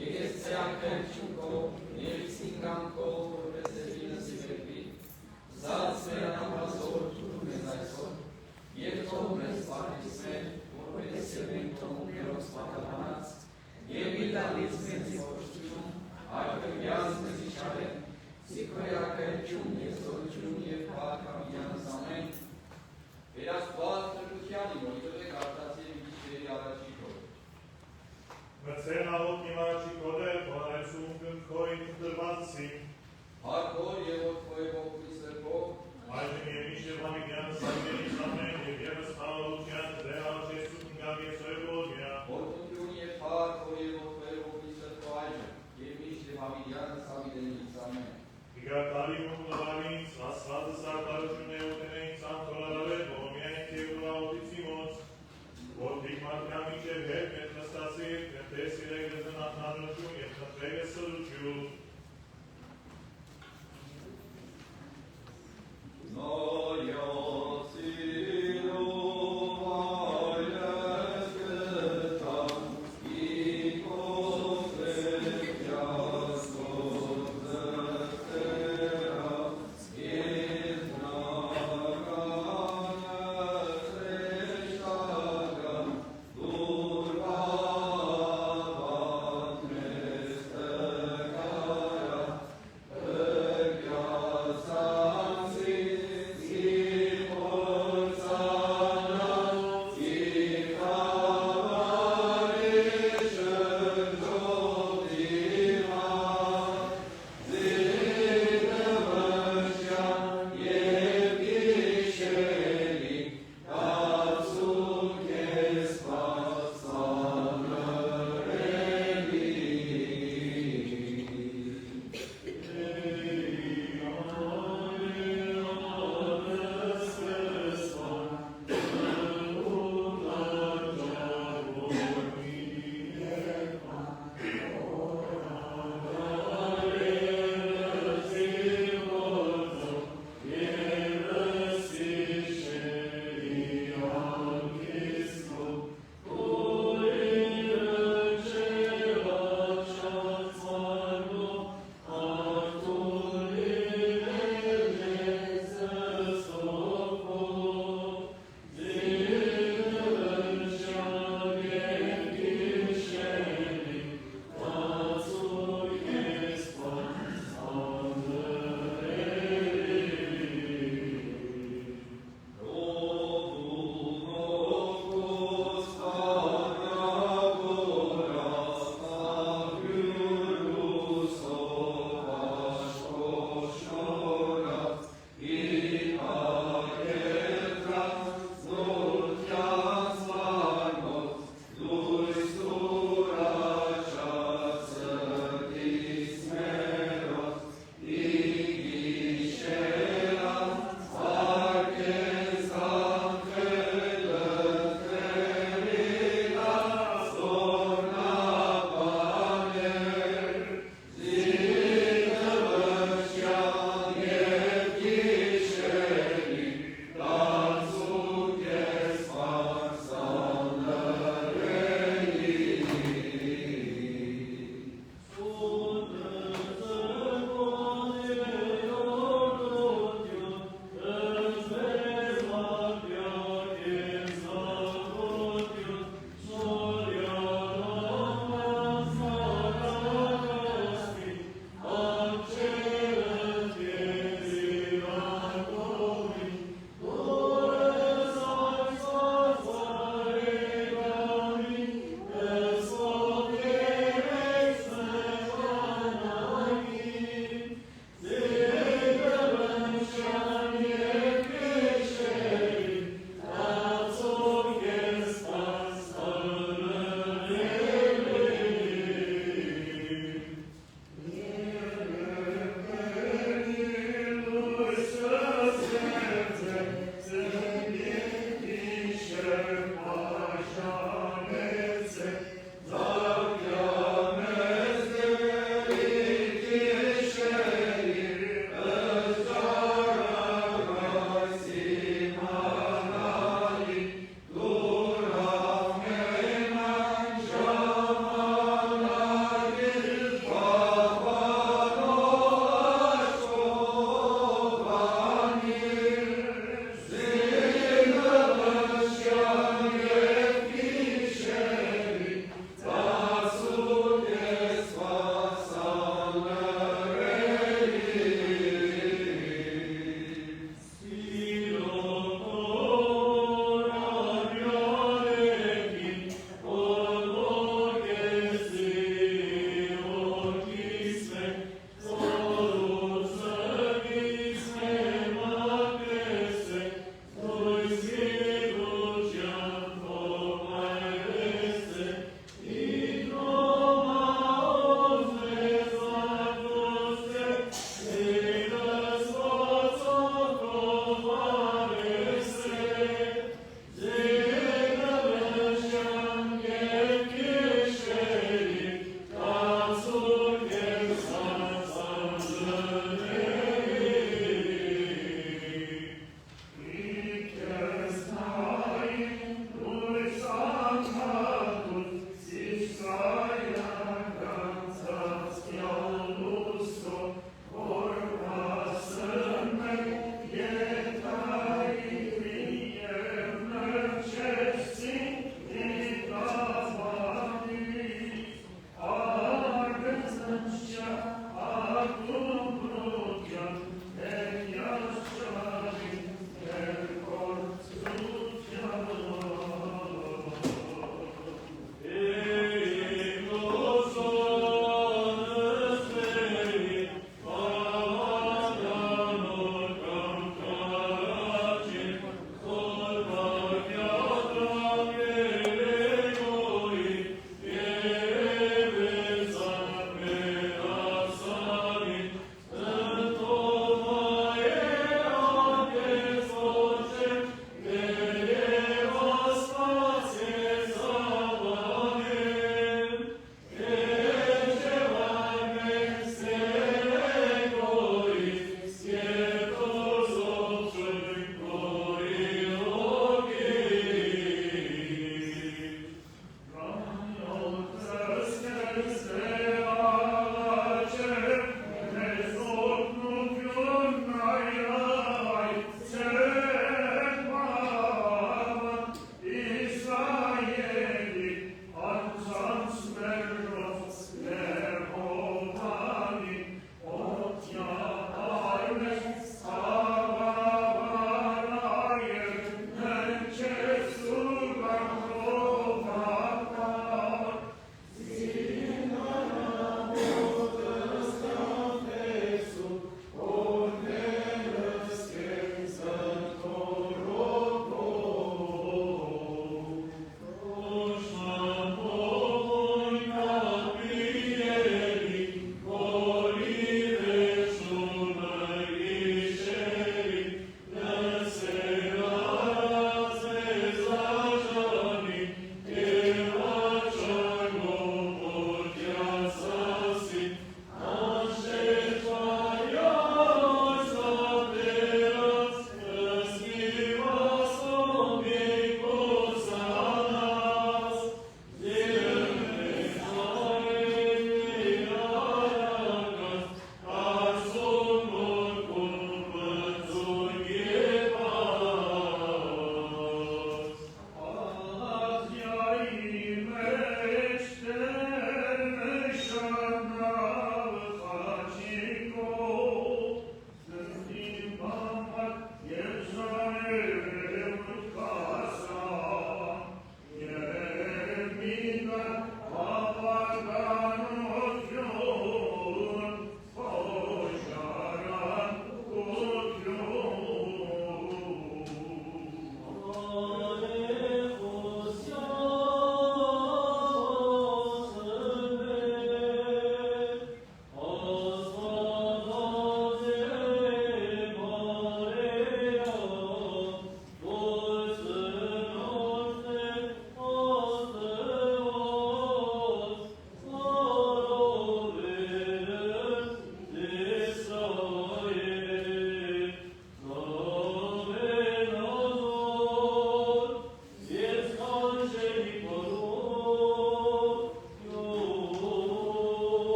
Amen.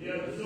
Yes.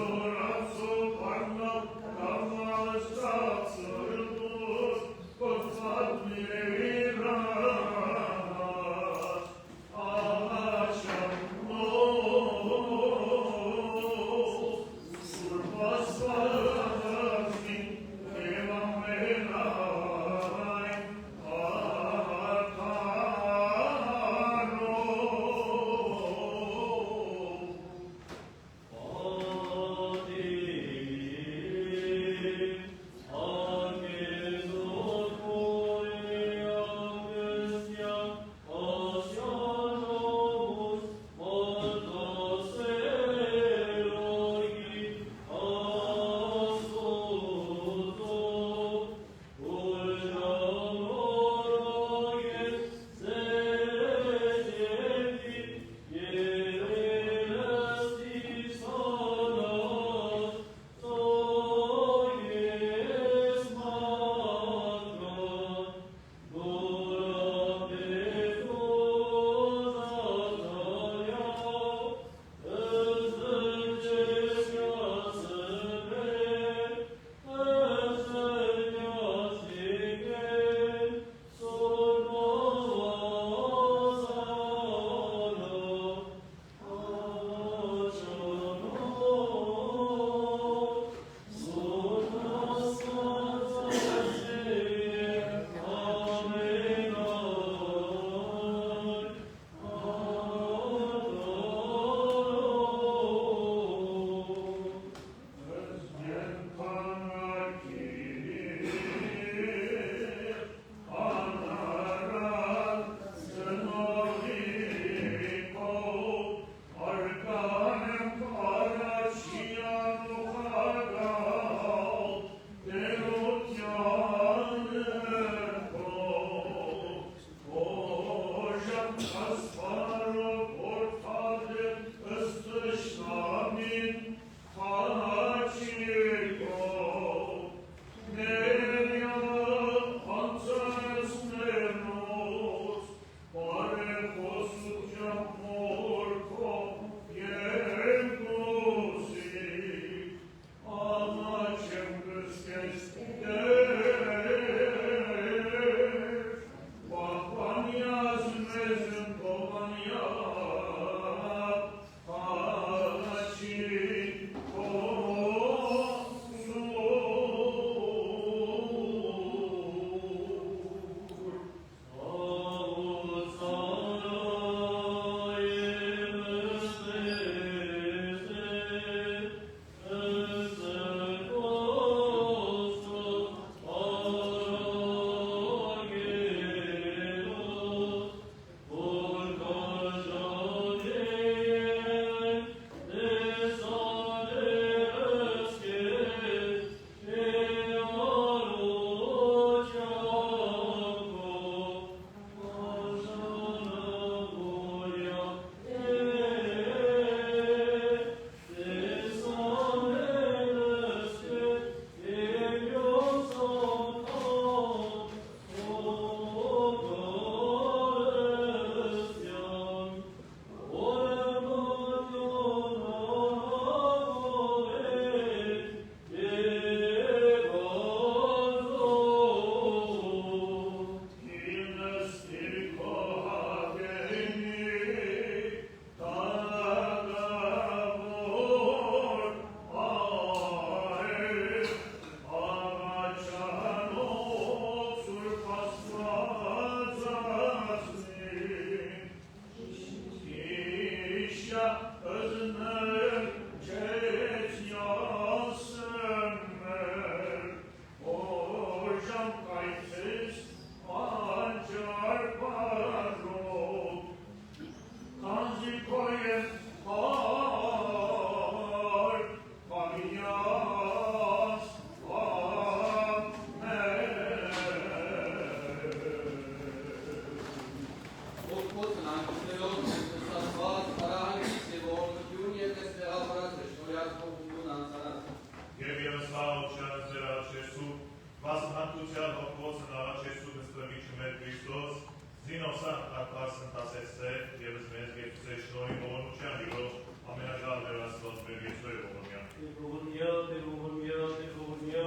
Զինոսան ակասն տասեսը, եվս մեզ գետուցե շնորի մողնության իրով ամենաժաղեր աստված մեր Եսոյ ողորմյա։ Տեր ողորմյա,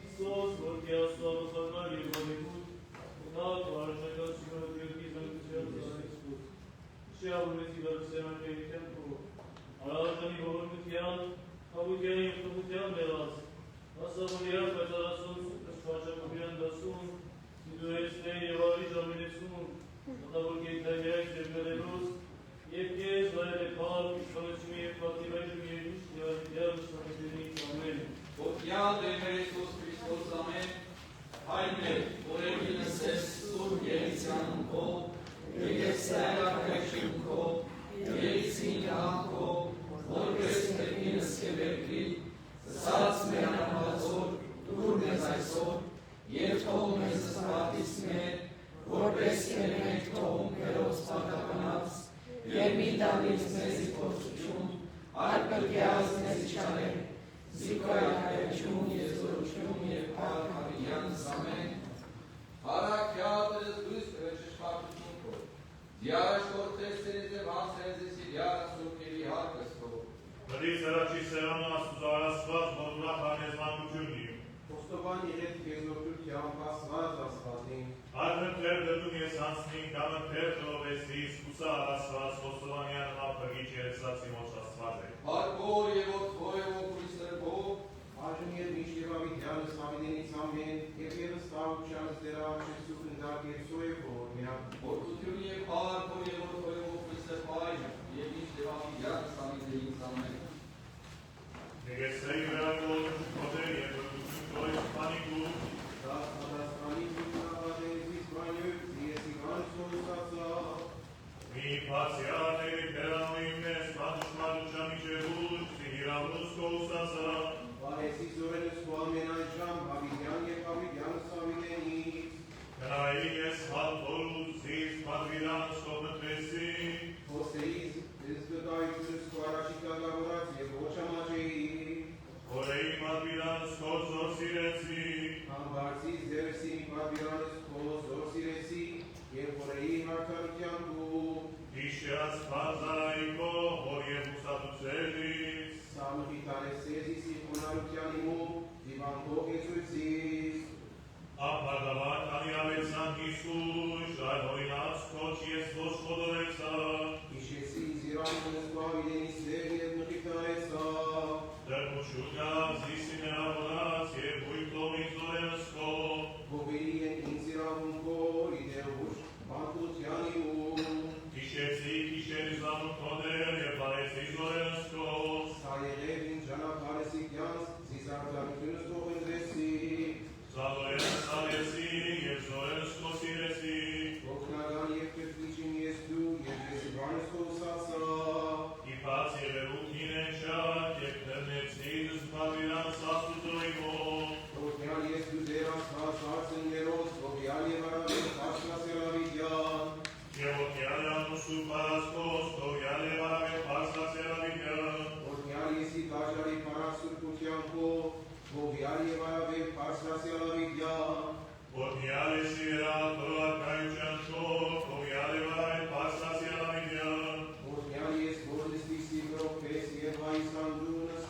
Հիսոս, որքի աստվածակար և ամեկուտ, ունակ վարժակացում երկի զանգության զանեցկուտ, շիավորեցի վարսենան կերիտյան կող, արաղատանի ողորմության, հավության և տղության մեղած, ասավորյա կայծարասուն, կշպաճակոբյան դասուն, իդուրեցնեն և արի ժամերեցուն, նտավոր կեքտայնյակ սերմերելոս, և կեզ վայր է պար, իշխանեցում և պատիվայջում երկուշ դյարդյար շանետերից ամեն։ Ոտյան դեմեր Իսուս Քրիստոս ամեն, հայր մեր, որևի նսես սուրբ երիցյանն քո, եկես սայրակայշին քո, երիցին ահանքո, որպես մերկինս կեվերկրի, սած մեր անհվածոր, դուր մեզ այսօր, և թող մեզ սպատից մեր, որպես կերմենք թողում կերոս պարտականած, և մի տանից մեզի փորձություն, այլ կրկյազ մեզի չարել, զիկայակայություն և զորություն և պարկ հավիյանս ամեն, հարակյատս դույս կրճշպարտություն քո, դյարաշ որթես ծերեզ և հանցերեզ եսի դյարը սուրկերի հարկս քո, Բրից հրաչի սերանը աստուծարասված բորնախ անեզմանկություննի, Ոստովան իրետ կեզորդուր կյանքասված աստվածին, Արմընքեր դդում ես հանցնին, կամընքեր ժողվեսիս, կուսա արասված, ոստովանյան ապրգիչ երեցացի մոչ աստված է։ Հարկոր և ոտքո և ոգրիստրկո, Աժմ և միշտ և ավիդյանս ավիդենից ամեն, և ևս տաղուքշանս դերավաչեսուք ընդակ և սոյև ողորմյա, որդություն և հարկոր և ոտքո և ոգրիստրպայր, և միշտ և ավիդյանս ամիդենից ամեն։ Նեգեսրեի վերակոլ, կոդեր և վրդություն կոյ պանիկու, Դաստանի կույնավադենցից բանյուք, զիեսի գանց հոսացա, մի պացիաների կերանոյում ես, պանդշմարուչա միջևուր, սիհիրավնուս կողուսացա, Բարեցի զորենս քո ամենայն ժամ, ավիդյան և ավիդյանս ավիդենից, կնայի ես հալվորուց, զիս պատվիրանս կողմըտրեսի, Հոսեից զգտայությունս քո առաջի կալավորած և ոչ ամաճեի, Որեի պատվիրանս կող զոր սիրեցի, Համբարձից ձերսի պատվիրանս քո զոր սիրեցի, և որեի հարկարության քու, իշյաց պանզարայի կող, որ և ուսատուցելիս, Սամխի տարեսեզիսի խոնարության իմու, դիվանքող եծույցիս, ապարդավար կանի ավեցան Իսուս, այլ հորինած կոչ ես ոչ խոդորեցա, Իշեցի զիրանունս քո ավիդենից ձեր և նխի տարեցա, դրմուշուտյա զիսի ներավորած և հույքլովին զորենս կո, Հովերի են ինձ իրավուն քո, իդերուշ բանտության իմու, Իշեցի կիշերի զանու կոդեր և բարեցի զորենս կո, Սայեղև ինձ ժանապարեսի կյանց, զիզարդարությունս քո ընձեսի, Զալորենս արեցի և զորենս կո սիրեցի, Ոգնական և կրտիչին ես դու, և ես բանս քո ուսացա, Իպաց եղերուքին են շատ և կրնեցի դսպավիրանս աստուծոյ մոտ, Որդյալ ես դու դեր աստված հարցն ներոս, Ովյալ և արավեն պարսկասել ավիդյան, և ոտյալ անուսու պարասկոս, տովյալ և արավեն պարսկասել ավիդյան, Որդյալ եսի դաժարի պարասուրկության քո, Ովյալ և արավեն պարսկասել ավիդյան, Ոտյալ եսի վերատորակայության շող, տովյալ և արավեն պարսկասել ավիդյան, Որդյալ ես որնստիսի գրոպես և վայսանդունս,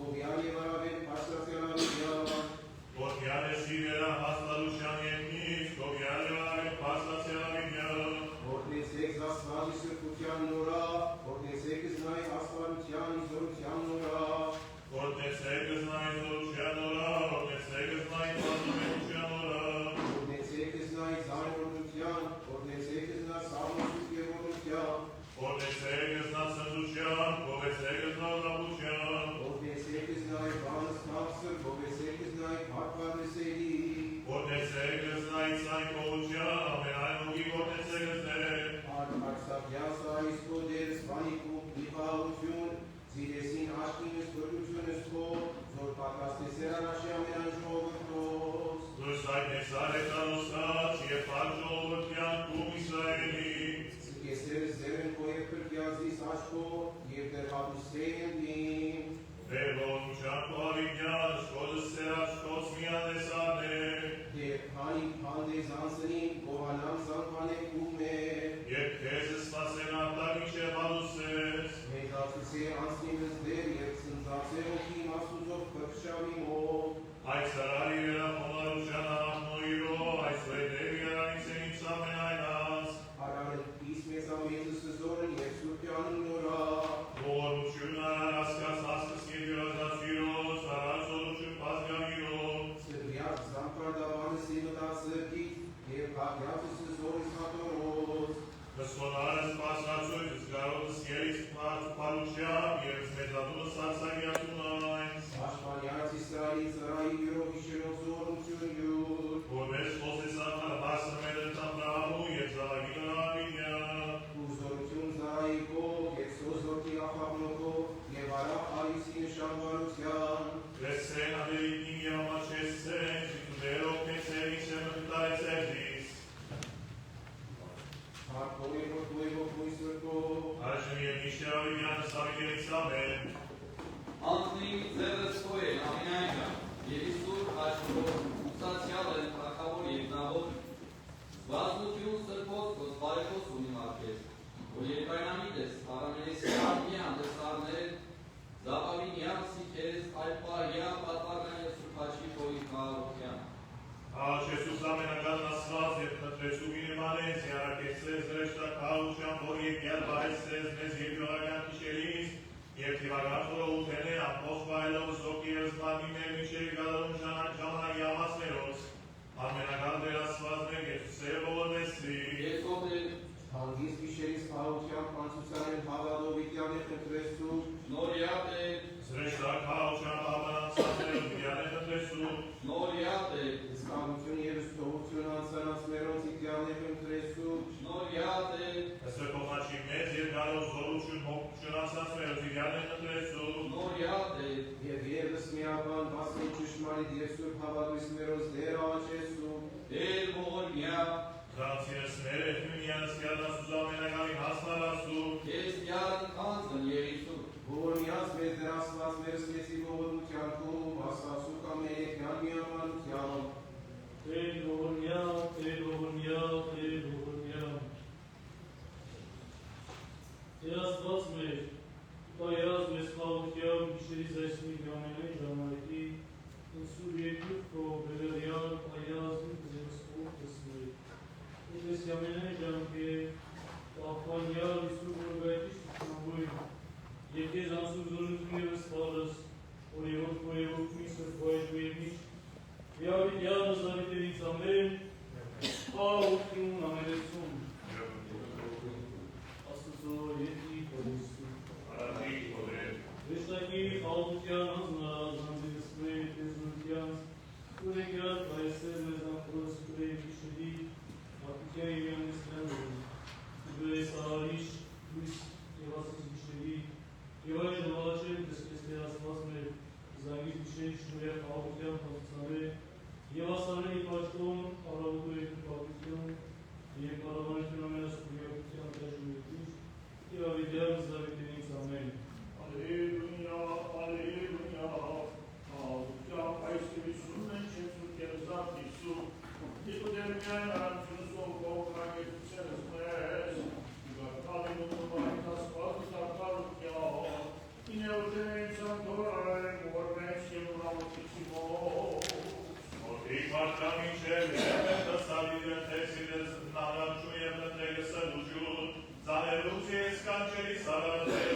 Ովյալ և արավեն պարսկասել ավիդյան, Ոտյալ եսի վերահաստալության եննից, տովյալ և արավեն պարսկասել ավիդյան, Որդնեցեք զասվածի սրկության նորա, Որդնեցեք զնայ ասվարության իզորության նորա, Ոտնեցեք զնայ զորության նորա, ոտնեցեք զնայ ծազումենության նորա, Որդնեցեք զնայ զայնորդության, Որդնեցեք զնա սաղմոսուկ և որդության, ոտնեցեք զնա սնձության, գովեցեք զնա լապության, Որդնեցեք զնայ բանս կապսր, Գովեցեք զնայ պարպարնեսելի, Ոտնեցեք զնայ ցայն կողության, ամենայն ուգի ոտնեցեք զներ, Արսակյան սարիս քո դեր սպանիկում իխաղություն, Զիրեսին աշկինս գորությունս քո, Զոր պատրաստես երանաշի ամենայն ժողովրդոս, Դուրս այդ նեսար է տանոսած և պար ժողովրդյան կում Իսրայելի, Զկեսեր զերն քո և կրկյազիս աշկո, և դեր հատուսեն դին, Վերողության քո ավիդյան, շկոդս սերած շկոց միան նեսարներ, Դեր քանի փանդես անսնին, Գոհանամ զանքանեք ում է, և քեզ սպասեն արտակ մինչև հալուսես, Մեծացուցի Շավիմով, Այս սարարի վերախոնարության անամնոյրո, այս վեդերի երանիցենից ամենայնաս, արարել իս մեզ ամենս զորն և սուրպյանն նորա, ողորություն արարասկաց հասկս և յուրազացիրոս, արարզորություն պազգավիրոս, Սրվյակ զամպարդավանը սիմտասրկից և հաղյացս զորիս հատորոս, Հսկոնարս պասրացույց, զգարոտս երից պարուչյամ և զմեծատունս արսագյատուն այնց, Աշխանյաց Իսրայելի ծրայի յուրով իշերով զորություն յուր, որպես խոսես ախար հասը մերըտ ամրահամու և զավագին ռավինյան, ու զորություն ծրայի կով և սոզորդի ախաղնոքով և արա այուսի նշանվարության, Վեսեն ադերիտնին և ամաչեսցեն, ժիտուներով կեցեն իշեմ ընտարեցերդիս, Հարկովեվով կույվով կույսրկով, Այժմ և միշտերավիվյանս ավիդերից ամեն, Անձնի ձևս կոյել ամենայնջան, և իսուր աշխորով ուսացյալ են թակավոր և նավոր, զվազնություն սրպոց կոսպարեքոս ունի մարկես, որ երկայնամիտ ես, հարամենեսի արդի հանդեսարներ, զապավին յամսի կեզ, այլ պահյա պատվարնան և սուրպաչի կոյի կաղարության։ Աղջեսուս ամենական ասված և խտրեցու մինեմանես, յարակեցես զրեշտակաղության, որ եկյալ բայսես մեզ և յողական կիշելիս, և թիվական խորողութեն է ամպող վայլով զոքի և զբանիներ միջերի գալարում ժամանակ յամասներոս, ամենական դեր ասվածներ Եսուսեր ողորվեսի, Ես ով դեր հանգիստ իշերից պահության պանցուցանեն հավադովիտյան է խնդրեսու, նորյատ է, զրեշտակաղության բաբանացածներով վիդյան է խնդրեսու, նորյատ է, Իսկավություն և ստողություն անցանած մերոնց իտյան է խնդրեսու, նորյատ է, Ըստ կողնաչի մեծ և գալով զորություն հոգություն անցածներով վիդյան է խնդրեսու, նորյատ է, և ևս միաբան բասնի ճշմարիտ և սուրբ հավատույց մերոց դեր աճեսու, դեր ողորմյա, Դրանցինսներ է հյունյանս կյադասուզ ամենագալին հասնարասու, ես յարն կանձն երիսու, որ միած մեզ դեր ասված մերս մեզի ողորմության կում, ասացու կամ երեկյան միամանության, Տեր ողորմյա, Տեր ողորմյա, Տեր ողորմյա։ Տեր Աստված մեր, կայած մեզ խաղության գիշերից այս մի ամենայն ժամանակի, ընսուր երկուր քո բերերյան կայած մի ձեզ ողջս մեր։ Ես ամենայն ժամանքի աղբանյալ իսուր որգայտի շուտնավույն, և քեզ անսուր զորություն և սպարս, որ եվով կոյևով միսր կոյելու և միշտ, Եավիդյան զավիտերից ամեն, աղություն ամերեցում, Աստծո ետնի կորեսում, Արադիկ հորեր, Վեշտակի աղության անձնարազանդից մեր տեզնությանց, որ եկյալ կայսեր մեզ անգրոս կրեի կիշերի, աղության եվյանից լանդում, ուգրես արարիշ, լույս և ասыз գիշերի, և այժ նվաչել դեսկես տերասված մեր, զանգիր գիշերի շնորյակ աղության հաղթանե, և ասարենի պաշտոն, առավոտու երկու պապություն, և կարավանություն ամենասպուրյակության տաշմերքուշ, և ավիդյան զավիտերից ամեն։ Ալելույա, ալելույա, աղության այստվիսում են չեցուր կերզատ իսու, դիպուդերմյան արանցունս ողող կրագետությունս մեզ, ուգարկալին ուտուբարին ասպատ իտարկալության, ինեուտեն ինցան թորայ, մորմես և ունավոտիցի մոս, Որդի պարտամին չև, դստավիդրն տեսիդես նավրանչու և նտրելը սրուջուն, զաներուց ես կանչելի սարատել,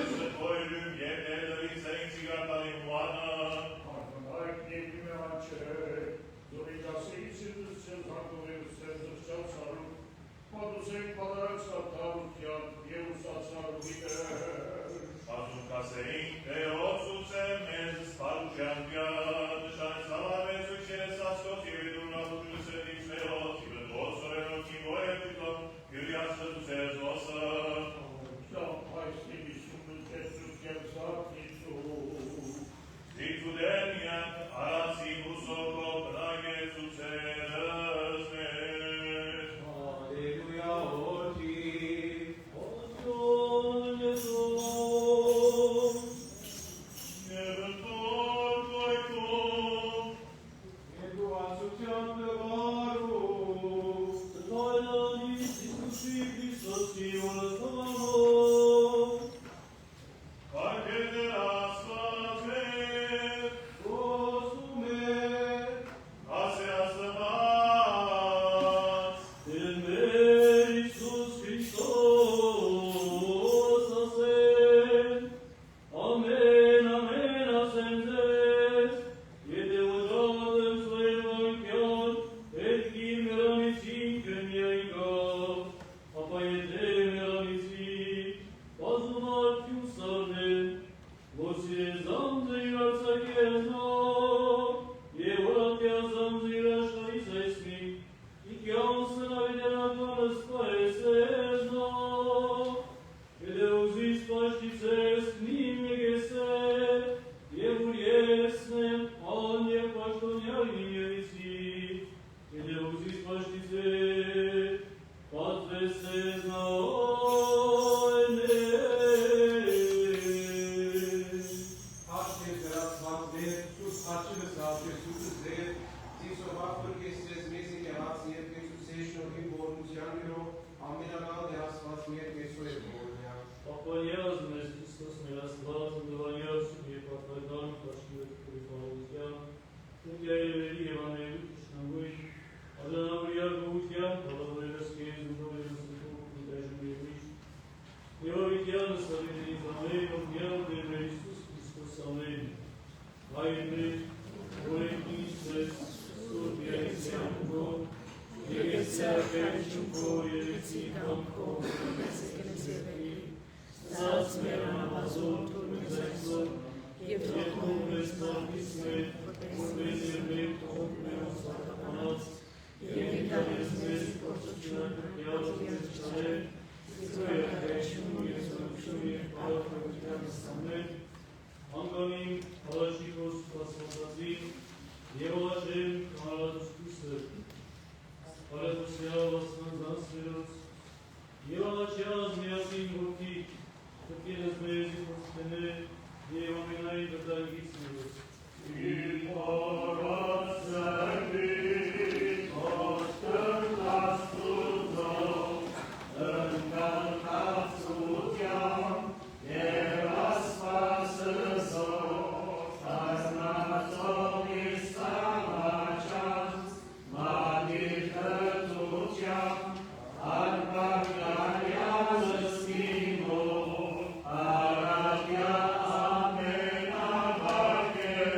Եսնեմ, ան և պաշտոնյալին երիսի, Ելևուզիս պաշտիցե, պատվեսես նայնե։ Աշտեր վերացվածներ, սուս աչիվս աշեսուս ձեր, ծիսովակ վրկեսես մեզ եղած երկեցուս շնորհի բորնության միրով, ամենագալ դերասված երկեցու է բորնյա։ Պապանյազ մեզ Քրիստոս մեր Աստված, ընդվանյազ և պատվական պաշտիվեց պրիպանության, ունկայրերի և աներու կշնանգույն, ադանավորյալ գողության, հալավորելս կեզ ունդորելս ուտող ուտայժում երմիշ, Եովիտյանս ավետենից ամեն, ովնյալ դերմեր Իսուս Քրիստոս ամեն, հայրներ, որեկից ձեզ սուրբ երեցյան կով, երեցյակայություն կով, երեցին կամքով, Սած մեր անապազոր, թուրմիկ զայցոր, և թողնում մեզ նարդից մեր, որպես և մեր թողում մեր ոսվարտապանած, և ինքավես մեզ կործությունան կրկյալ չուներ չաներ, զոյակայություն և զորություն և պարոքրողության ստաններ, անգանին հալաշի խոսվածվածածին, և ալաշեն կանարադուսկուսը, Ալեխոսյալ ասնանձանց վերոց, և ալաչյազ միասին որդի, Թրկելս մեզ իպոստենե, և ամենային վտանգից ներոց։ Իր փորած զերվի, ոստընդաց տուզով, ընդանքած ուտյան, և ասպասը զով, ասնացով իսանաչած, մադիր կտուտյան, արգարգարյալս կիմով, Արատյա ամենավարգեր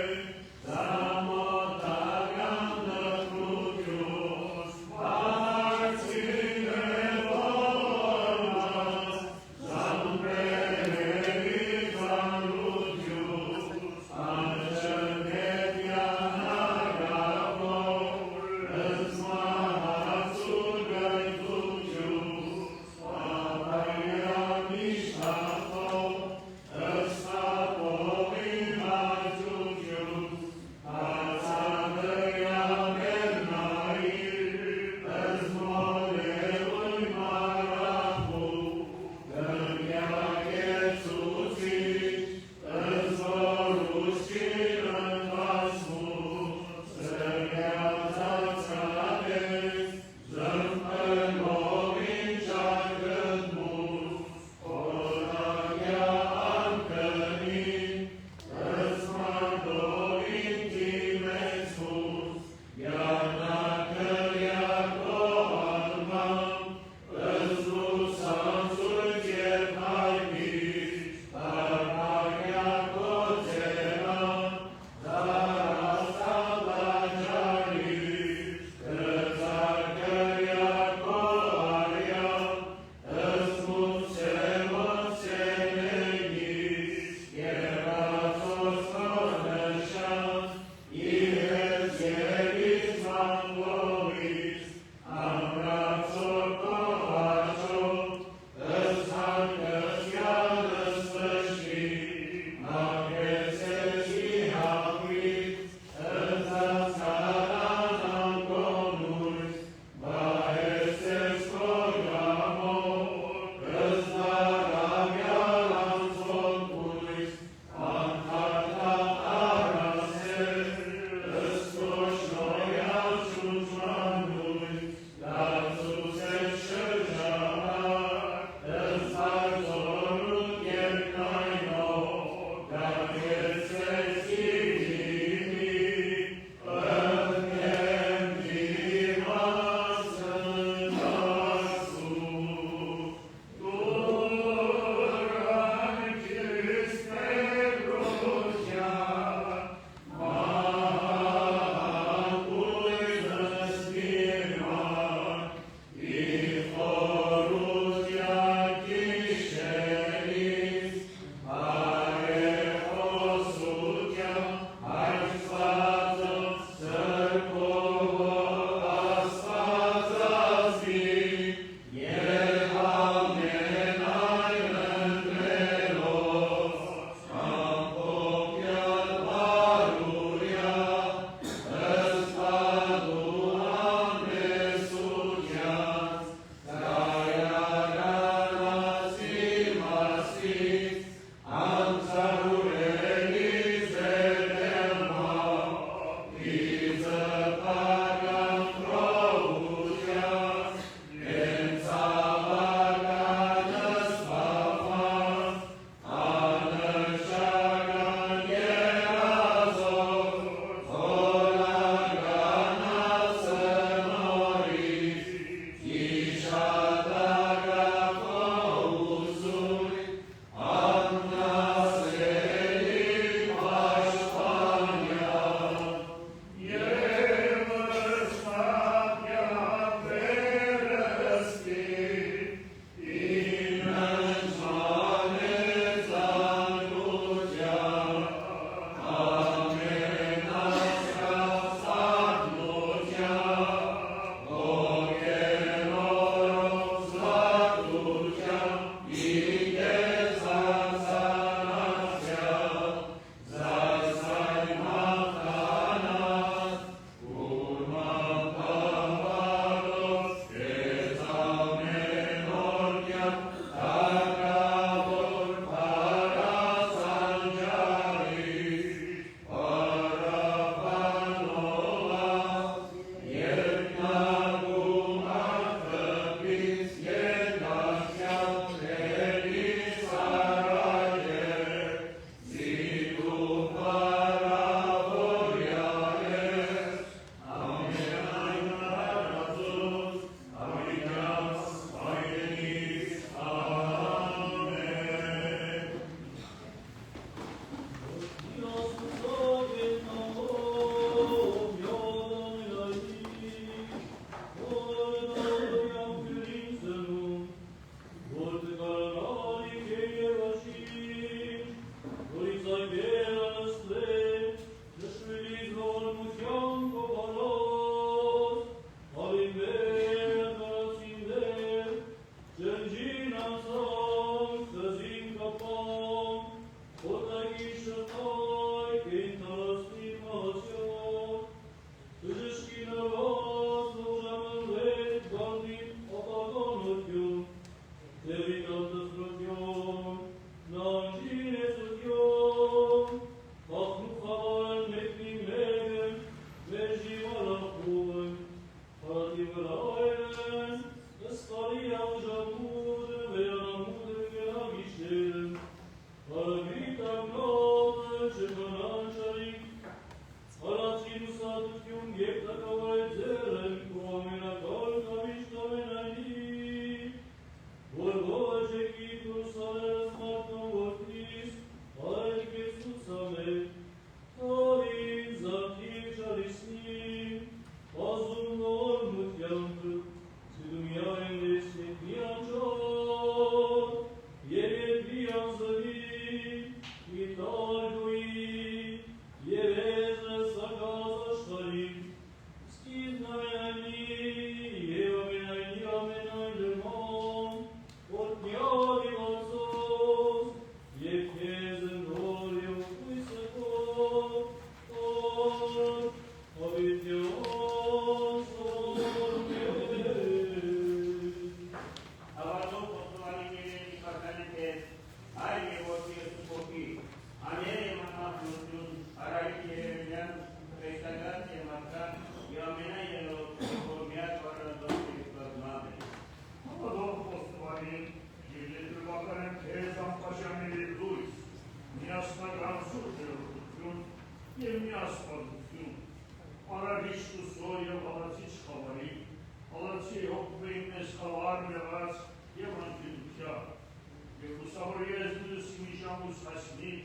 ասպարություն, արարիչ ուսո և հալացիչ խավարի, հալացի հոգվեի մեզ խավար մեղած և անկելության, և ուսավոր եզնուս իմիշամուս հասնիք,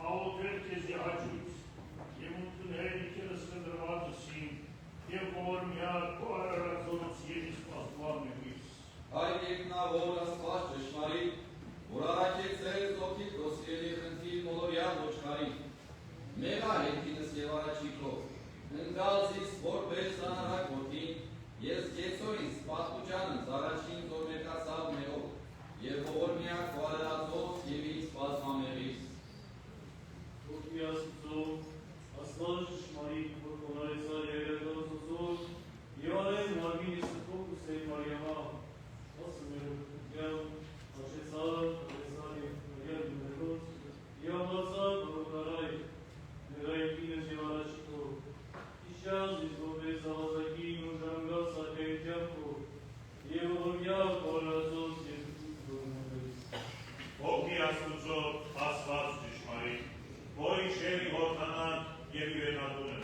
աղոթեր քեզ յահաջուց, և ունտուներ իքերս կնդրվածուսին, և ողորմյար քո արարածոց և իսպասման մեղից։ Այդ երկնավոր աստված ճշմարիտ, որ առաքեցրել զոքիտ ոսկելի խնդիր մոլորյալ ոչխարի, մեղա հետինս և առաջիքով, ընկալզիս որպես անարակ ոտին, ես կեցորինս պատմուջանս առաջին զոր մեկասավ մեղով, և ողորմյա քո արարածոց և ինձ բազմամեղից։ Ոտի աստծո, աստված ճշմարիտ, որ կոնարեցար երեգրոզոզոր, և արեն մարմին իսկոք ու սեյ մարյամա, ասը մերոքության, աշեցար, արեցար և նրյալ մերոց, և ամացար բորոքարայ, ներայքինս և առաջիկով, իշյալ զիզվոպես ավազակին ու ժանգալ սարկայության քով, և ողորմյալ քորարածոց և զորմերից։ Ոգի աստուծո աստված ճշմարիտ, որ իշերի հորդանան և իրենատունը,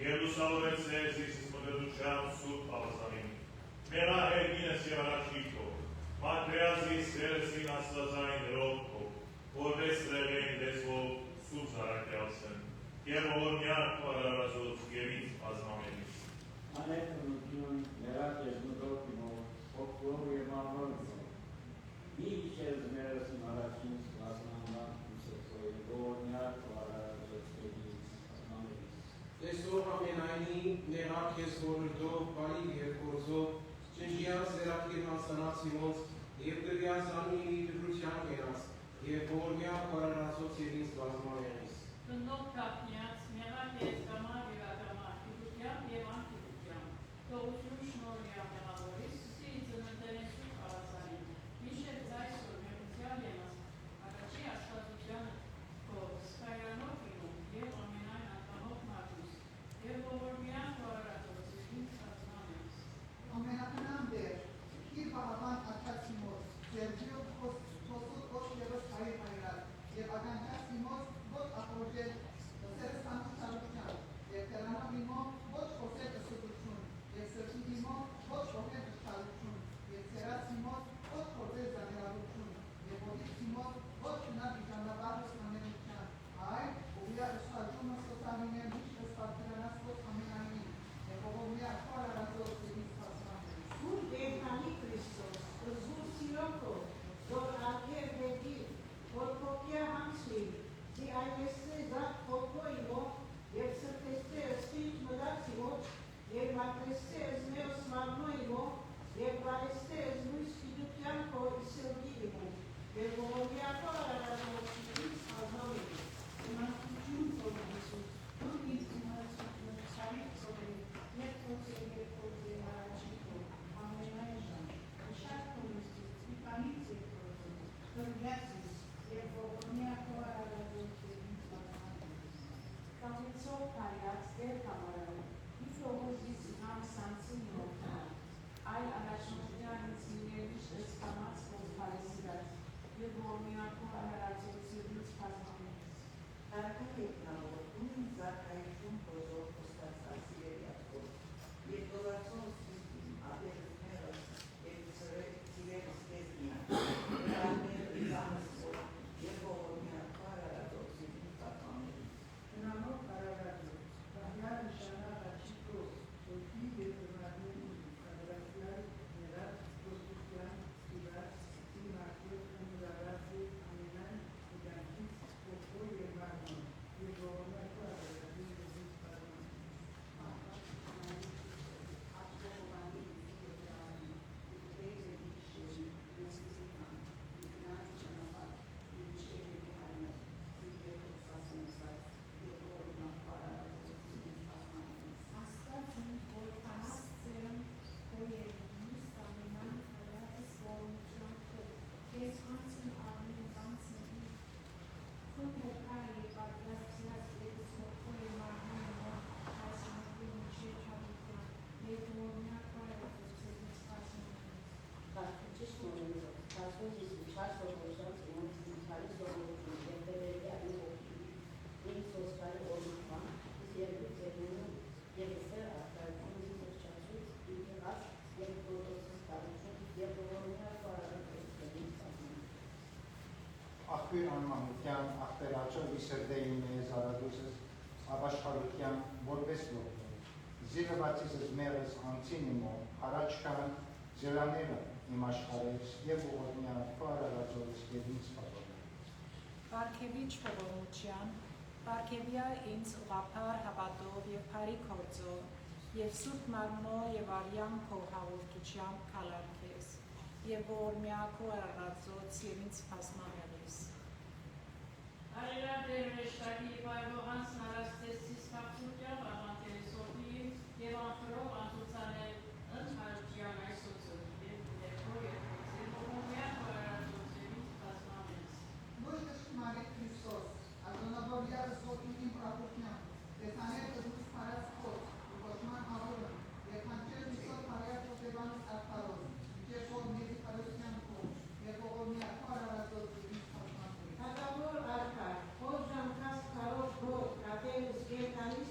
և լուսավորեցրել զիս մգդության սուրբ ավազանին, մեղա հերգինս և առաջիքով, մակրեազիս վերսին աստվածային հրովքով, որպես տրեղեն լեզվով սուրբ զարակյալսն, և ողորմյալ քո արարածոց և ինձ բազմամեղից։ Անեթնություն ներակ եզնուտով իմով, ոգվով և անվանցով, մի իչեզ մերսն առաջին սպասմանման ուսեցով և ողորմյալ քո արարածոց և ինձ բազմամեղից։ Տեսող ամենայնի նեղակ ես որորդով, բալիկ և գործով, ճնջյան սերակիր մասանած իմոց, և գրյաց անունի դրության կենաց, և ողորմյա քարարածոց և ինձ բազմամեղից։ Տնով կապնյաց, մեղակ ես կամար և ակամար, կիպուտյան և անկիպուտյան, թողություն շնորհյա մեղավորից, սի ծննդեն սուրբ ավազանին, միշև ձայսոր մեղության ենաս, առաջի աշխատությանը քո սկայանով իմում, և ամենայն ատանով մարդուս, և ողորմյա քարարածոց և ինձ բազմամեղից։ Ամենակնան դեր, իր բահավան աչած իմոց, ձերձյով խոսոտ ոչ երոս հայր հայրատ, և ագանչած իմոց ոչ ախորժել սերս անցուցալության, և թերանով իմով ոչ խոսել ըսուտություն, և սրտի իմով ոչ ողել ըշտալություն, և սերած իմով ոչ խորձել զանելալություն, և ոտից իմով ոչ հնար իժանդաբարս անելության, այլ ուղիա ըշտալությունը սոցալինել միշտ ըսպարտրանաց ոչ ամենայնին, և ողորմյա քո արարածոց և ինձ բազմամեղից։ Ur Bethani Christos, Zur Siroko, Zor Alker Vedi, Orkokia Hamsli, Zi Aileste Zat Fokoimo, Yev Sırteste Estinç Mıdatsimo, Yev Makreste Ezmeos Magnoimo, Yev Valeste Ezmuis Fidukyanko Isilgimo, Yev Volubiako Ararano Sitis Alhamidi. Emancipation for Jesus, who is in us Աղթության աղբերաճով իսրդեին մեզ արադուսս ապաշխարության որպես լոկնո։ Զիրվածիզս մեղս անցին իմո, հարաչկան զելաները իմ աշխարես և ուղոտնյա պարարածորս և ինձ պարոներ։ Պարգևիչ ողորմության, պարգևյա ինձ ուղափար հավատով և բարի գործով և սուրբ մարմնով և արյան քո հաղորդությամբ կալարկես և ողորմյա քո արարածոց և ինձ փասմանելիս։ Արերա դեր ռեշտակի պայվողանց նարաստեսիս կապսուկյան աղանտելիսորդի և անխրով անցուցանել ընդհարության այսոցը և ներքո երկրոցի ողորմյա քո արարածոց և ինձ փասմանելիս։ Ոչ ճշմարիտ Քրիստոս, Ադոնաբորյա զոտունի պրապուկյան, տեսանել կդուս պարած խոց, ուղոշման ավորն, և հանչել միսոտ հարյա խոտևանս արդարոն, իջեր որ մեզի պարոսյան խոչ, և ողորմյա քո արարածոց և ինձ փասմանելիս։ Հատավոր արքար, որ ժամկաս կարով գոր, կատելուս գետանիս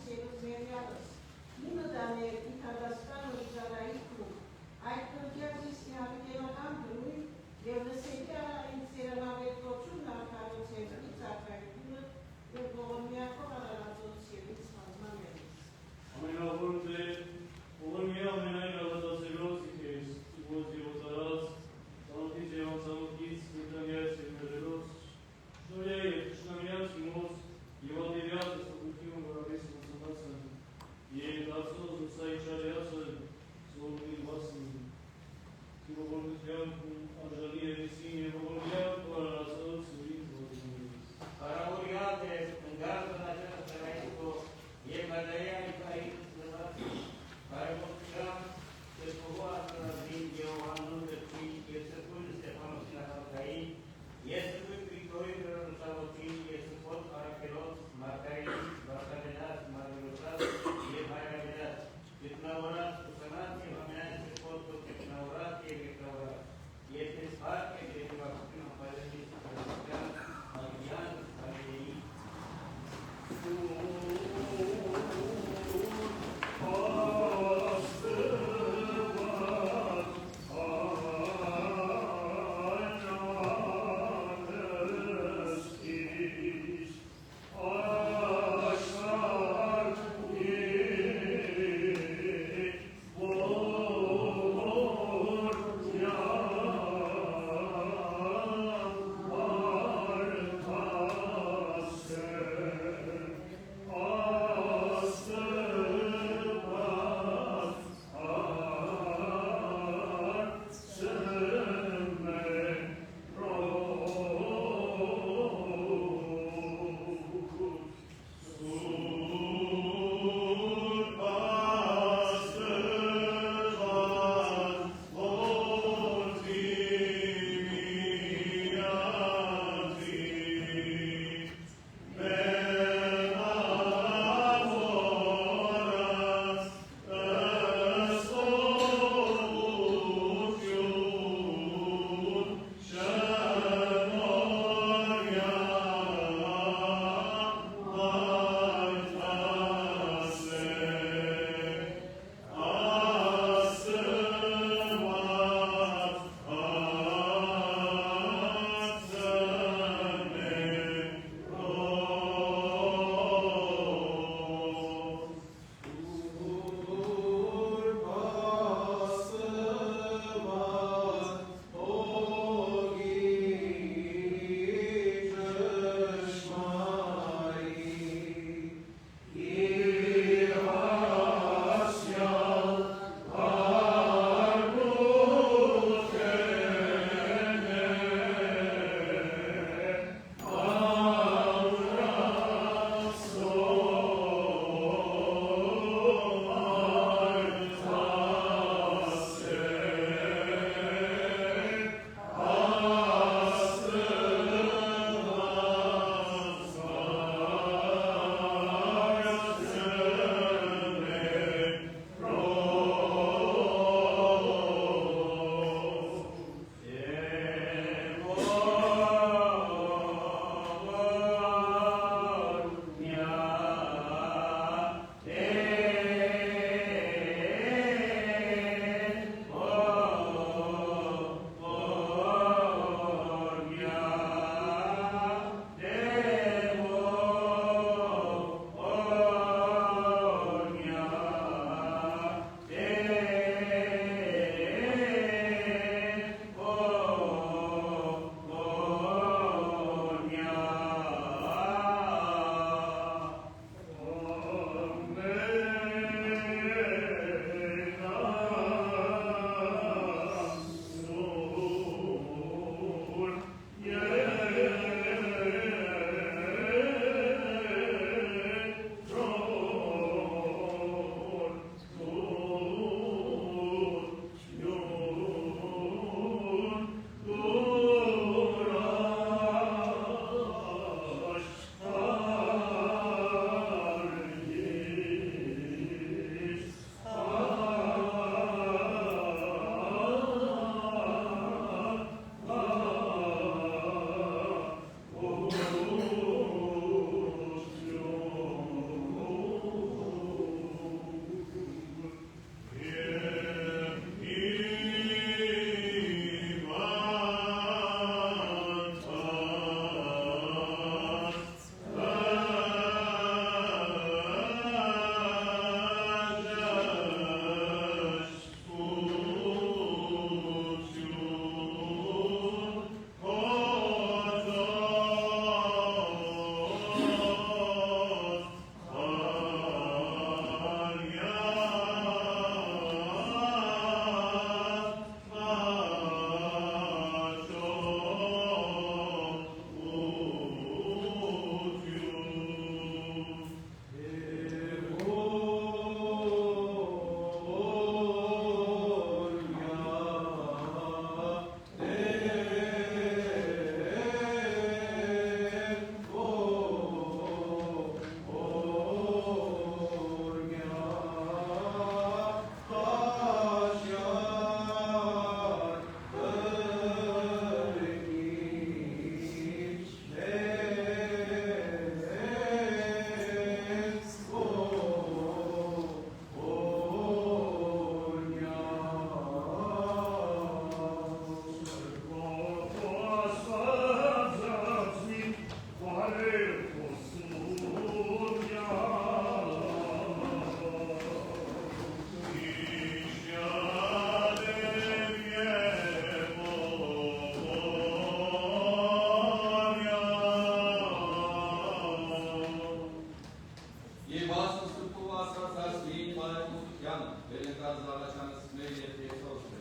վերնկած զավաչանս մեր և Քրիստոսը։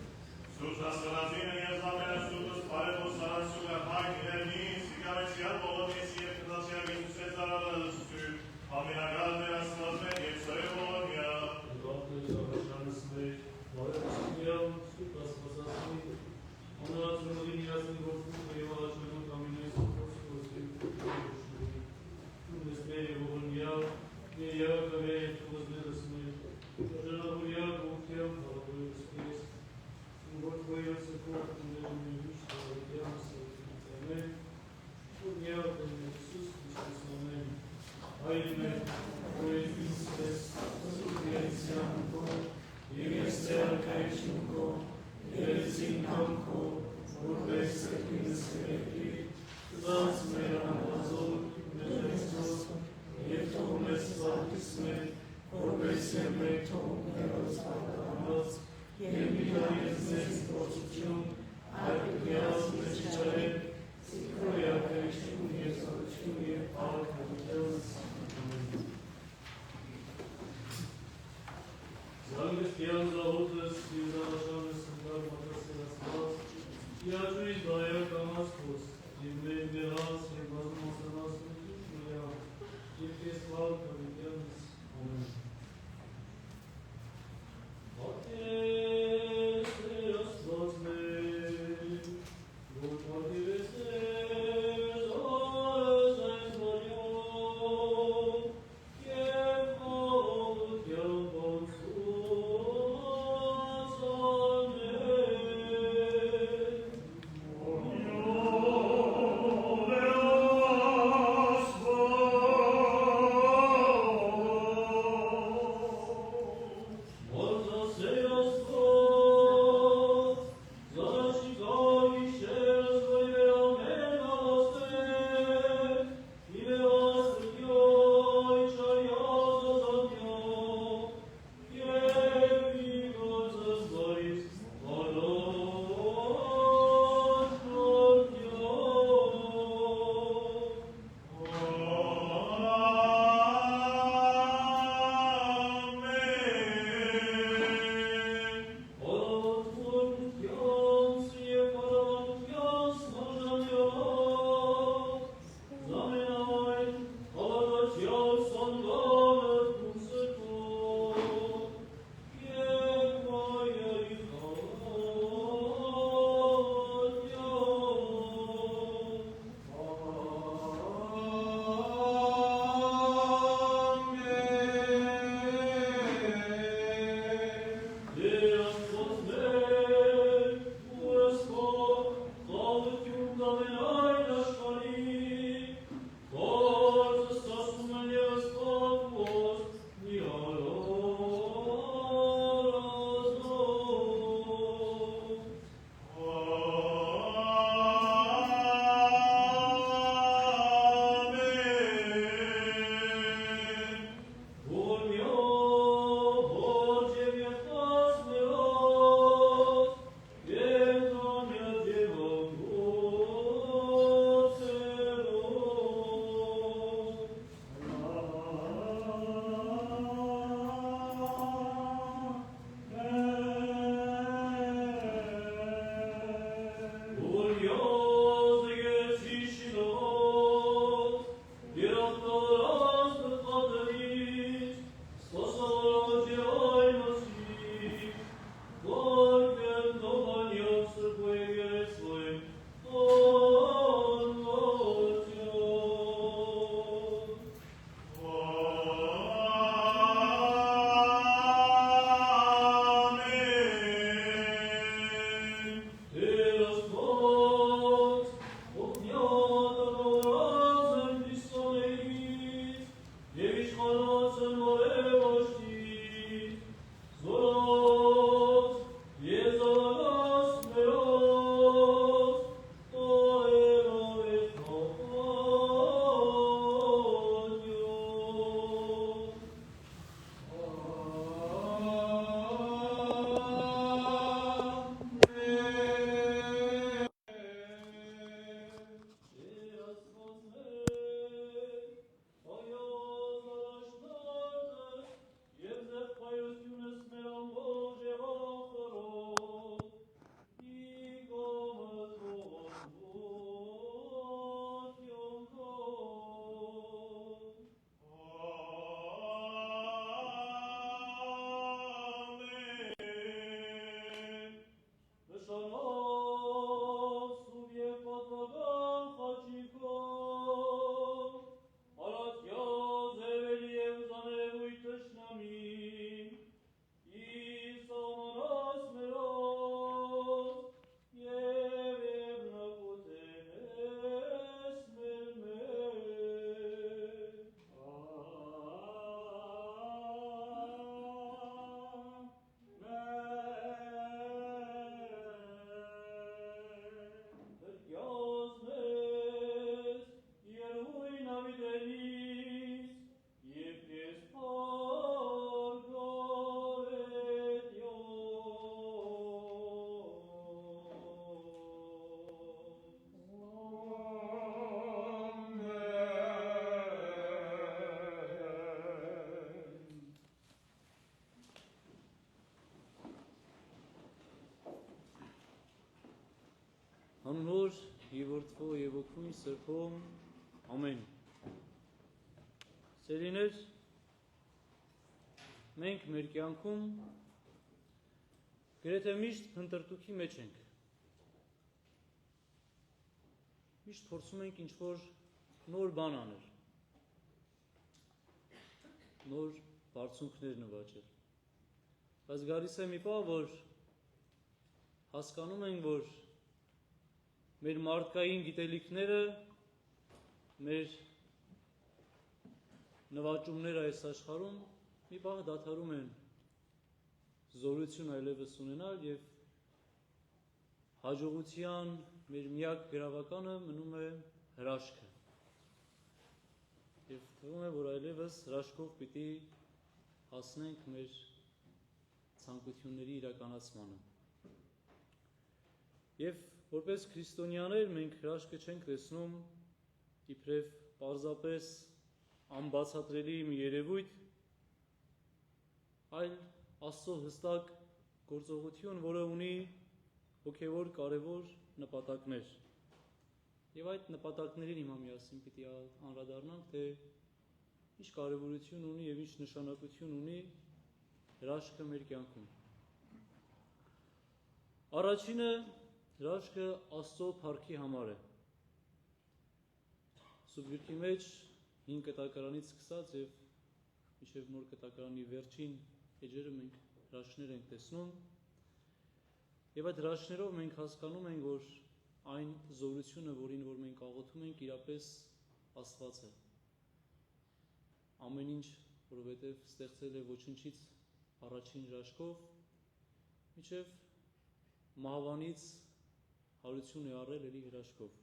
Սուրբ Աստվածին եւ ամենասուրբս բարեփոխ սարսուգա հայ ներնիս իգամեցիալ բոլորիս եւ քնասյալ Իիսուսը զարալսու ամենագալ մեր Աստված մեր եւ սրե բոլորիա Oh Որդու եւ Ոգուն Սրբում ամեն։ Սերիներ, մենք մեր կյանքում գրեթե միշտ փնտրտուքի մեջ ենք։ Միշտ փորձում ենք ինչ-որ նոր բան անել, նոր բարձունքներ նվաճել։ Բայց գալիս է մի պահ, որ հասկանում ենք, որ մեր մարդկային գիտելիքները, մեր նվաճումները այս աշխարհում մի պահ դադարում են զորություն այլևս ունենալ եւ հաջողության մեր միակ գրավականը մնում է հրաշքը։ Եվ թվում է, որ այլևս հրաշքով պիտի հասնենք մեր ցանկությունների իրականացմանը։ Եվ որպես քրիստոնյաներ մենք հրաշքը չենք տեսնում իբրև պարզապես անբացատրելի մի երևույթ, այլ Աստծո հստակ գործողություն, որը ունի հոգևոր կարևոր նպատակներ։ Եվ այդ նպատակներին հիմա միասին պիտի անդրադառնանք, թե ինչ կարևորություն ունի եւ ինչ նշանակություն ունի հրաշքը մեր կյանքում։ Առաջինը հրաշքը Աստծո փառքի համար է։ Սուրբ Գրքի մեջ 5 կտակարանից սկսած եւ մինչեւ նոր կտակարանի վերջին էջերը մենք հրաշքներ ենք տեսնում։ Եվ այդ հրաշքներով մենք հասկանում ենք, որ այն զորությունը, որին որ մենք աղոթում ենք, իրապես Աստված է։ Ամեն ինչ, որովհետև ստեղծել է ոչնչից առաջին հրաշքով, մինչև մահվանից հարություն է առել էլի հրաշքով։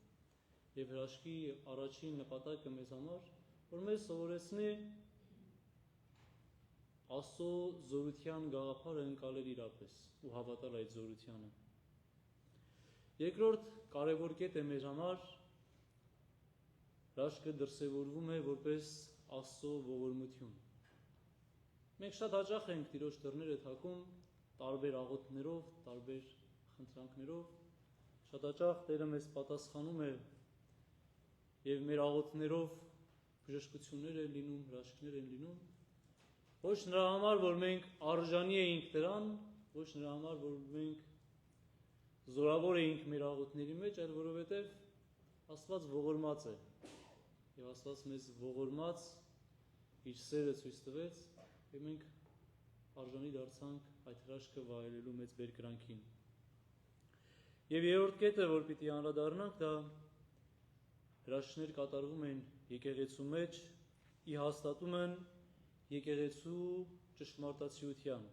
Եվ հրաշքի առաջին նպատակը մեզ համար, որ մեզ սովորեցնի Աստծո զորության գաղափարը ընկալել իրապես ու հավատալ այդ զորությանը։ Երկրորդ կարևոր կետ է մեր համար, հրաշքը դրսևորվում է որպես Աստծո ողորմություն։ Մենք շատ հաճախ ենք Տիրոջ դռները թակում տարբեր աղոթներով, տարբեր խնդրանքներով։ Շատ հաճախ Տերը մեզ պատասխանում է եւ մեր աղոթներով բժշկություններ են լինում, հրաշքներ են լինում։ Ոչ նրա համար, որ մենք արժանի էինք դրան, ոչ նրա համար, որ մենք զորավոր էինք մեր աղոթների մեջ, այլ որովհետև Աստված ողորմած է։ Եվ Աստված մեզ ողորմած իր սերը ցույց տվեց, եւ մենք արժանի դարձանք այդ հրաշքը վայելելու մեծ բերկրանքին։ Եվ երրորդ կետը, որ պիտի անդրադառնանք, դա հրաշքներ կատարվում են եկեղեցու մեջ, ի հաստատում են եկեղեցու ճշմարտացիության։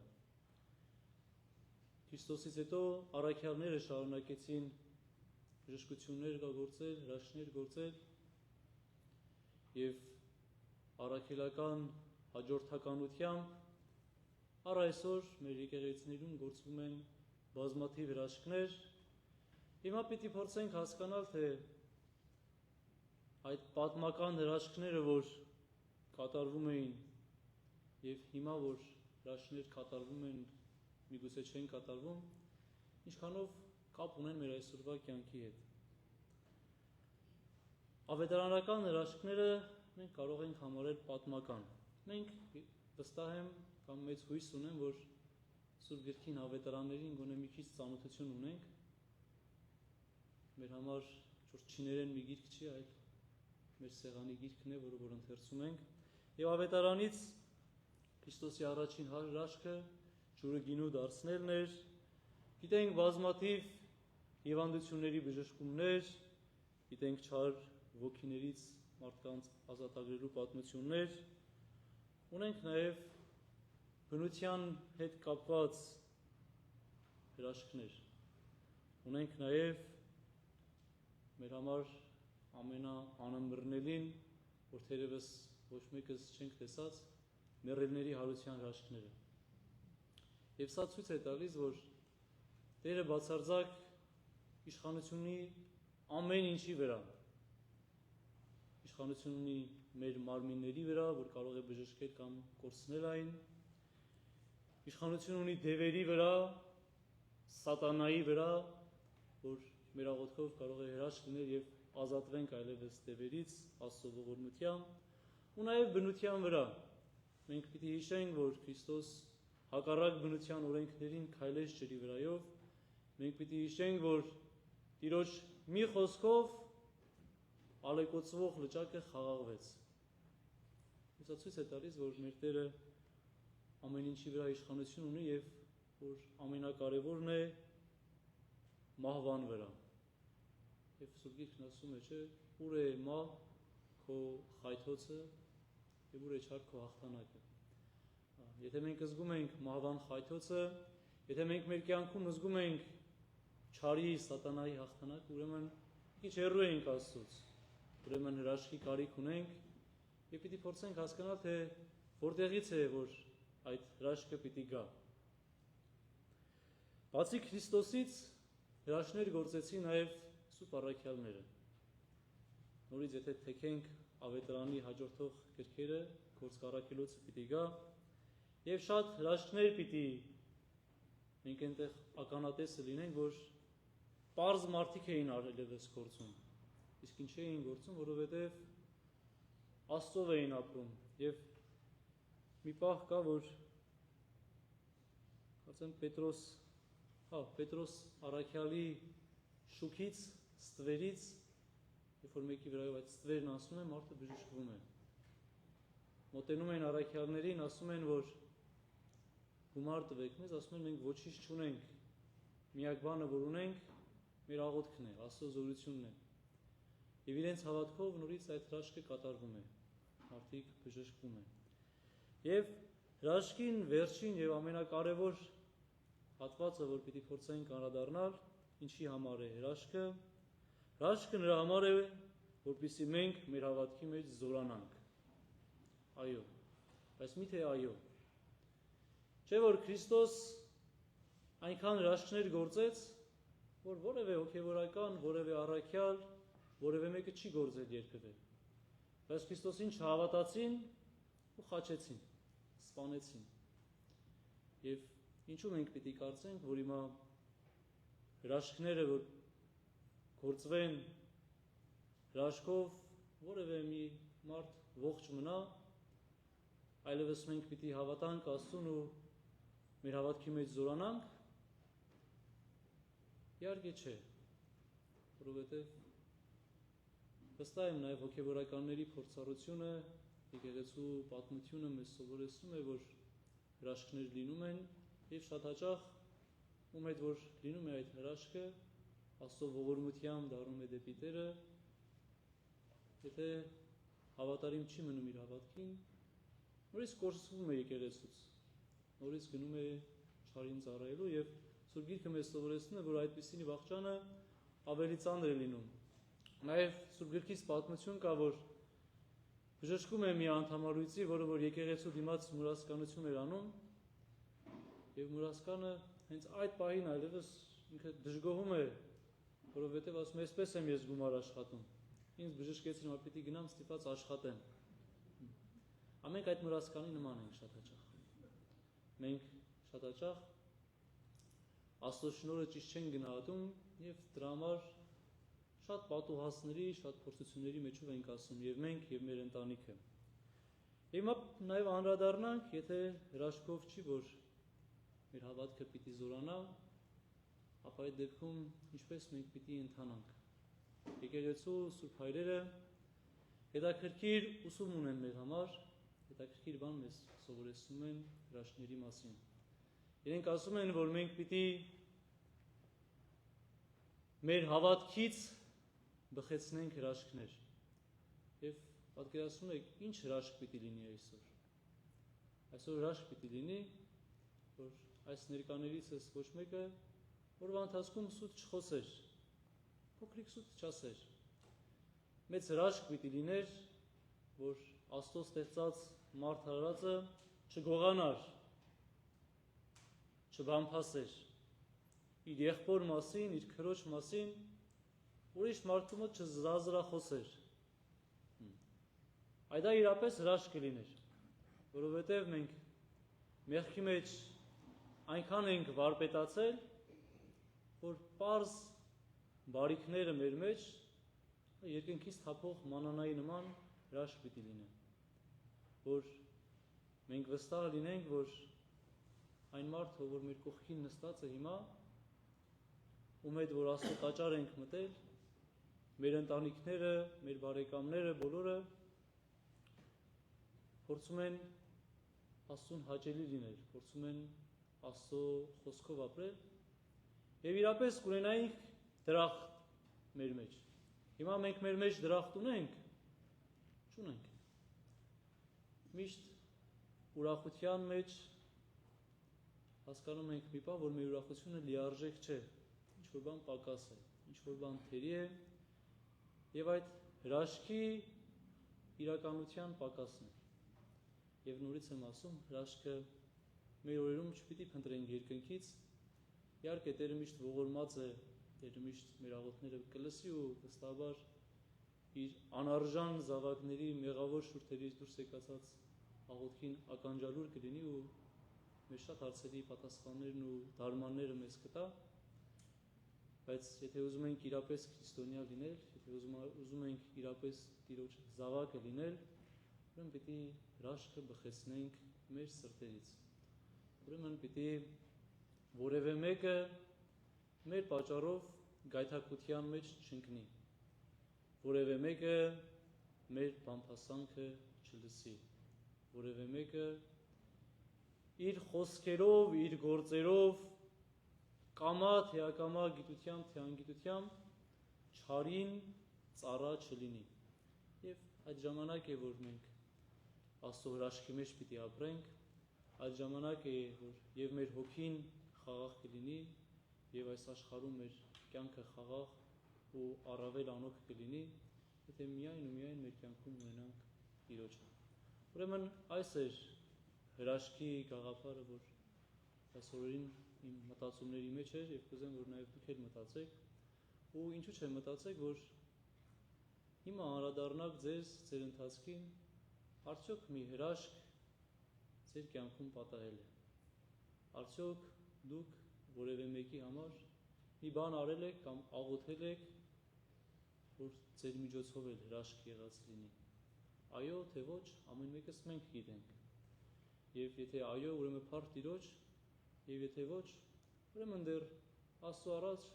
Քրիստոսից հետո առաքյալները շարունակեցին բժշկություններ գործել, հրաշքներ գործել եւ առաքելական հաջորդականությամբ առ այսօր մեր եկեղեցիներում գործվում են բազմաթիվ հրաշքներ։ Հիմա պիտի փորձենք հասկանալ, թե այդ պատմական հրաշքները, որ կատարվում էին եւ հիմա որ հրաշքներ կատարվում են, միգուցե չեն կատարվում, ինչքանով կապ ունեն մեր այսօրվա կյանքի հետ։ Ավետարանական հրաշքները մենք կարող ենք համարել պատմական։ Մենք վստահ եմ կամ մեծ հույս ունեմ, որ Սուրբ Գրքին ավետարաններին գոնե մի քիչ ծանոթություն ունենք։ Մեր համար չիներեն մի գիրք չի, այլ մեր սեղանի գիրքն է, որը որ ընթերցում ենք։ Եվ ավետարանից Քրիստոսի առաջին հրաշքը ջուրը գինու դարձնելն էր։ Գիտենք բազմաթիվ հիվանդությունների բժշկումներ, գիտենք չար ոգիներից մարդկանց ազատագրելու պատմություններ, ունենք նաև բնության հետ կապված հրաշքներ, ունենք նաև մեր համար ամենաանըմբռնելին, որ թերևս ոչ մեկս չենք տեսած, մեռելների հարության հրաշքները։ Եվ սա ցույց է տալիս, որ Տերը բացարձակ իշխանություն ունի ամեն ինչի վրա։ Իշխանություն ունի մեր մարմինների վրա, որ կարող է բժշկել կամ կորցնել այն։ Իշխանություն ունի դևերի վրա, սատանայի վրա, որ մեր աղոթքով կարող է հրաշք լինել եւ ազատվենք այլևս տևերից, Աստծո ողորմությամբ ու նաև բնության վրա։ Մենք պիտի հիշենք, որ Քրիստոս հակառակ բնության օրենքներին քայլեց ջրի վրայով, մենք պիտի հիշենք, որ Տիրոջ մի խոսքով ալեկոծվող լճակը խաղաղվեց։ Սա ցույց է տալիս, որ մեր Տերը ամեն ինչի վրա իշխանություն ունի եւ որ ամենակարևորն է մահվան վրա։ Եվ Սուրբ Գիրքն ասում է, չէ, ուր է մահ քո խայթոցը եւ ուր է չար քո հաղթանակը։ Եթե մենք զգում ենք մահվան խայթոցը, եթե մենք մեր կյանքում զգում ենք չարի սատանայի հաղթանակ, ուրեմն քիչ հեռու ենք Աստծուց։ Ուրեմն հրաշքի կարիք ունենք եւ պիտի փորձենք հասկանալ, թե որտեղից է, որ այդ հրաշքը պիտի գա։ Բացի Քրիստոսից հրաշքներ գործեցին նաև Սուրբ առաքյալները։ Նորից եթե թեքենք ավետարանի հաջորդող գրքերը, Գործք առաքելոցը պիտի գա եւ շատ հրաշքներ պիտի մենք այնտեղ ականատեսը լինենք, որ պարզ մարդիկ էին արելևս գործում։ Իսկ ինչ էին գործում, որովհետև Աստծով էին ապրում եւ մի պահ կա, որ կարծեմ Պետրոս առաքյալի շուքից, ստվերից, երբ որ մեկի վրայով այդ ստվերն անցնում է, մարդը բժշկվում է։ Մոտենում են առաքյալներին, ասում են, որ գումար տվեք մեզ, ասում են մենք ոչինչ չունենք, միակ բանը որ ունենք, մեր աղոթքն է, Աստծո զորությունն է։ Եվ իրենց հավատքով նորից այդ հրաշքը կատարվում է, մարդիկ բժշկվում են։ Եվ հրաշքին վերջին եւ ամենակարևոր հատվածը, որ պիտի փորձենք անդրադառնալ, ինչի համար է հրաշքը։ Հրաշքը նրա համար է, որպեսզի մենք մեր հավատքի մեջ զորանանք։ Այո, բայց միթե այո։ Չէ՞ որ Քրիստոս այնքան հրաշքներ գործեց, որ որևէ հոգևորական, որևէ առաքյալ, որևէ մեկը չի գործել երբևէ։ Բայց Քրիստոսին չհավատացին ու խաչեցին, սպանեցին։ Եվ ինչու մենք պիտի կարծենք, որ հիմա հրաշքները, որ գործվեն հրաշքով, որևէ մի մարդ ողջ մնա, այլևս մենք պիտի հավատանք Աստծուն ու մեր հավատքի մեջ զորանանք, իհարկե չէ, որովհետև վստահ եմ նաև հոգևորականների փորձառությունը, եկեղեցու պատմությունը մեզ սովորեցնում է, որ հրաշքներ լինում են եւ շատ հաճախ ում հետ որ լինում է այդ հրաշքը, Աստծո ողորմությամբ դառնում է դեպի Տերը, եթե հավատարիմ չի մնում իր հավատքին, նորից կորսվում է եկեղեցուց, նորից գնում է չարին ծառայելու եւ Սուրբ Գիրքը մեզ սովորեցնում է, որ այդպիսինի վախճանը ավելի ծանր է լինում։ Նաև Սուրբ Գրքից պատմություն կա, որ բժշկում է մի անդամալույցի, որը որ եկեղեցու դիմաց մուրասկանություն էր անում, եւ մուրասկանը հենց այդ պահին այլևս ինքը դժգոհում է, որովհետեւ ասում է, «Այսպես եմ ես գումար աշխատում։ Ինձ բժշկեցին, որ պիտի գնամ ստիպած աշխատեմ»։ Ամենք այդ մուրասկանի նման ենք շատ հաճախ։ Մենք շատ հաճախ Աստծո շնորհը ճիշտ չեն գնահատում եւ դրա համար շատ պատուհասների, շատ փորձությունների մեջով ենք ասում եւ մենք եւ մեր ընտանիքը։ Եվ հիմա նաեւ անդրադառնանք, եթե հրաշքով չի, որ մեր հավատքը պիտի զորանա, ապա այդ դեպքում ինչպես մենք պիտի ընթանանք։ Եկեղեցու Սուրբ հայրերը հետաքրքիր ուսում ունեն մեր համար, հետաքրքիր բան մեզ սովորեցնում են հրաշքների մասին։ Իրենք ասում են, որ մենք պիտի մեր հավատքից բխեցնենք հրաշքներ։ Եվ պատկերացնում եք, ինչ հրաշք պիտի լինի այսօր։ Այսօր հրաշք պիտի լինի, որ այս ներկաներիցս ոչ մեկը օրվա ընթացքում սուտ չխոսեր, փոքրիկ սուտ չասեր։ Մեծ հրաշք պիտի լիներ, որ Աստծո ստեղծած մարդ արարածը չգողանար, չբամփասեր իր եղբոր մասին, իր քրոջ մասին, ուրիշ մարդու մոտ չզազրախոսեր։ Այդ իրապես հրաշք կլիներ, որովհետև մենք մեղքի մեջ այնքան ենք վարպետացել, որ պարզ բարիքները մեր մեջ երկնքից թափող մանանայի նման հրաշք պիտի լինեն, որ մենք վստահ լինենք, որ այն մարդը, որ մեր կողքին նստած է հիմա, ում հետ որ Աստծո տաճար ենք մտել, մեր ընտանիքները, մեր բարեկամները, բոլորը փորձում են Աստծուն հաճելի լինել, փորձում են Աստծո խոսքով ապրել եւ իրապես կունենայինք դրախտ մեր մեջ։ Հիմա մենք մեր մեջ դրախտ ունենք, չունենք։ Միշտ ուրախության մեջ հասկանում ենք մի բան, որ մեր ուրախությունը լիարժեք չէ, ինչ-որ բան պակաս է, ինչ-որ բան թերի է, եւ այդ հրաշքի իրականության պակասն է։ Եվ նորից եմ ասում, հրաշքը մեր օրերում չպիտի փնտրենք երկնքից, իհարկե Տերը միշտ ողորմած է, Տերը միշտ մեր աղոթները կլսի ու վստահաբար իր անարժան զավակների մեղավոր շուրթերից դուրս եկածած աղոթքին ականջալուր կլինի ու մեր շատ հարցերի պատասխաններն ու դարմանները մեզ կտա, բայց եթե ուզում ենք իրապես քրիստոնյա լինել, եթե ուզում ենք իրապես Տիրոջ զավակը լինել, ուրեմն պիտի հրաշքը բխեցնենք մեր սրտերից։ Ուրեմն պիտի որևէ մեկը մեր պատճառով գայթակղության մեջ չընկնի, որևէ մեկը մեր բամփասանքը չլսի, որևէ մեկը իր խոսքերով, իր գործերով, կամա թե ակամա գիտությամբ թե անգիտությամբ չարին ծառա չլինի։ Եվ այդ ժամանակ է, որ մենք Աստծո հրաշքի մեջ պիտի ապրենք, այդ ժամանակ է, որ եւ մեր հոգին խաղաղ կլինի, եւ այս աշխարհում մեր կյանքը խաղաղ ու առավել անօգ կլինի, եթե միայն ու միայն մեր կյանքում ունենանք Տիրոջը։ Ուրեմն այս էր հրաշքի գաղափարը, որ այս օրերին իմ մտածումների մեջ էր եւ կուզեմ, որ նաեւ դուք էլ մտածեք, ու ինչու՞ չէ մտածեք, որ հիմա անդրադառնաք ձեր ընթացքին, արդյոք մի հրաշք ձեր կյանքում պատահել է։ Արդյոք դուք որևէ մեկի համար մի բան արել եք կամ աղոթել եք, որ ձեր միջոցով էլ հրաշք եղած լինի։ Այո, թե ոչ, ամեն մեկս մենք գիտենք։ Եվ եթե այո, ուրեմն փառք Տիրոջ, եւ եթե ոչ, ուրեմն դեռ Աստծո առաջ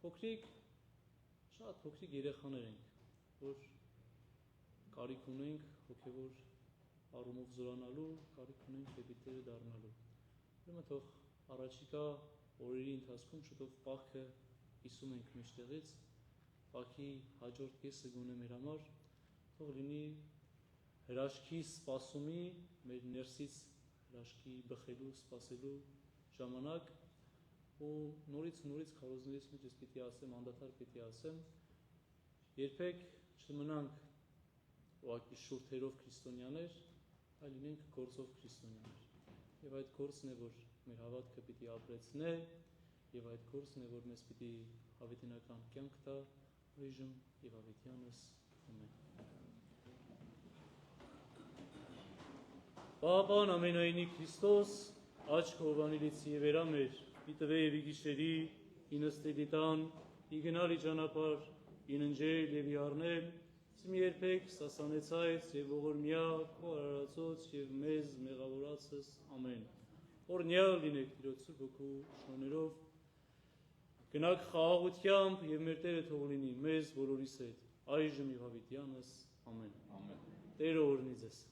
փոքրիկ, շատ փոքրիկ երեխաներ ենք, որ կարիք ունենք հոգևոր առումով զորանալու, կարիք ունենք դեպի Տերը դառնալու։ Ուրեմն թող առաջիկա օրերի ընթացքում շուտով պահքը կիսում ենք մեջտեղից, պահքի հաջորդ կեսը գոնե մեր համար թող լինի հրաշքի սպասումի, մեր ներսից հրաշքի բխելու, սպասելու ժամանակ, ու նորից քարոզներից մեջ ես պիտի ասեմ, անդադար պիտի ասեմ, երբեք չմնանք ուղղակի շուրթերով քրիստոնյաներ, այլ լինենք գործով քրիստոնյաներ։ Եվ այդ գործն է, որ մեր հավատքը պիտի ապրեցնե, եւ այդ գործն է, որ մեզ պիտի հավիտենական կյանք տա այժմ եւ հավիտյանս։ Ամեն։ Պապան ամենայնի Քրիստոս, աչք հովանիլից եւ երամեր, ի տվե եւ իգիշերի, ի նստելի տան, ի գնալի ճանապարհ, ի ննջել եւ ի առնել, Սմի երբեք սասանեցայց եւ ողորմյա քո արարածոց եւ մեզ մեղավորացս ամեն։ Օրնյալ լինեք Տիրոջ Սուրբ Հոգու շնորհներով, գնաք խաղաղությամբ եւ մեր Տերը թող լինի մեզ բոլորիս հետ, այժմ եւ հավիտյանս ամեն։ Ամեն։ Տերը օրհնի ձեզ։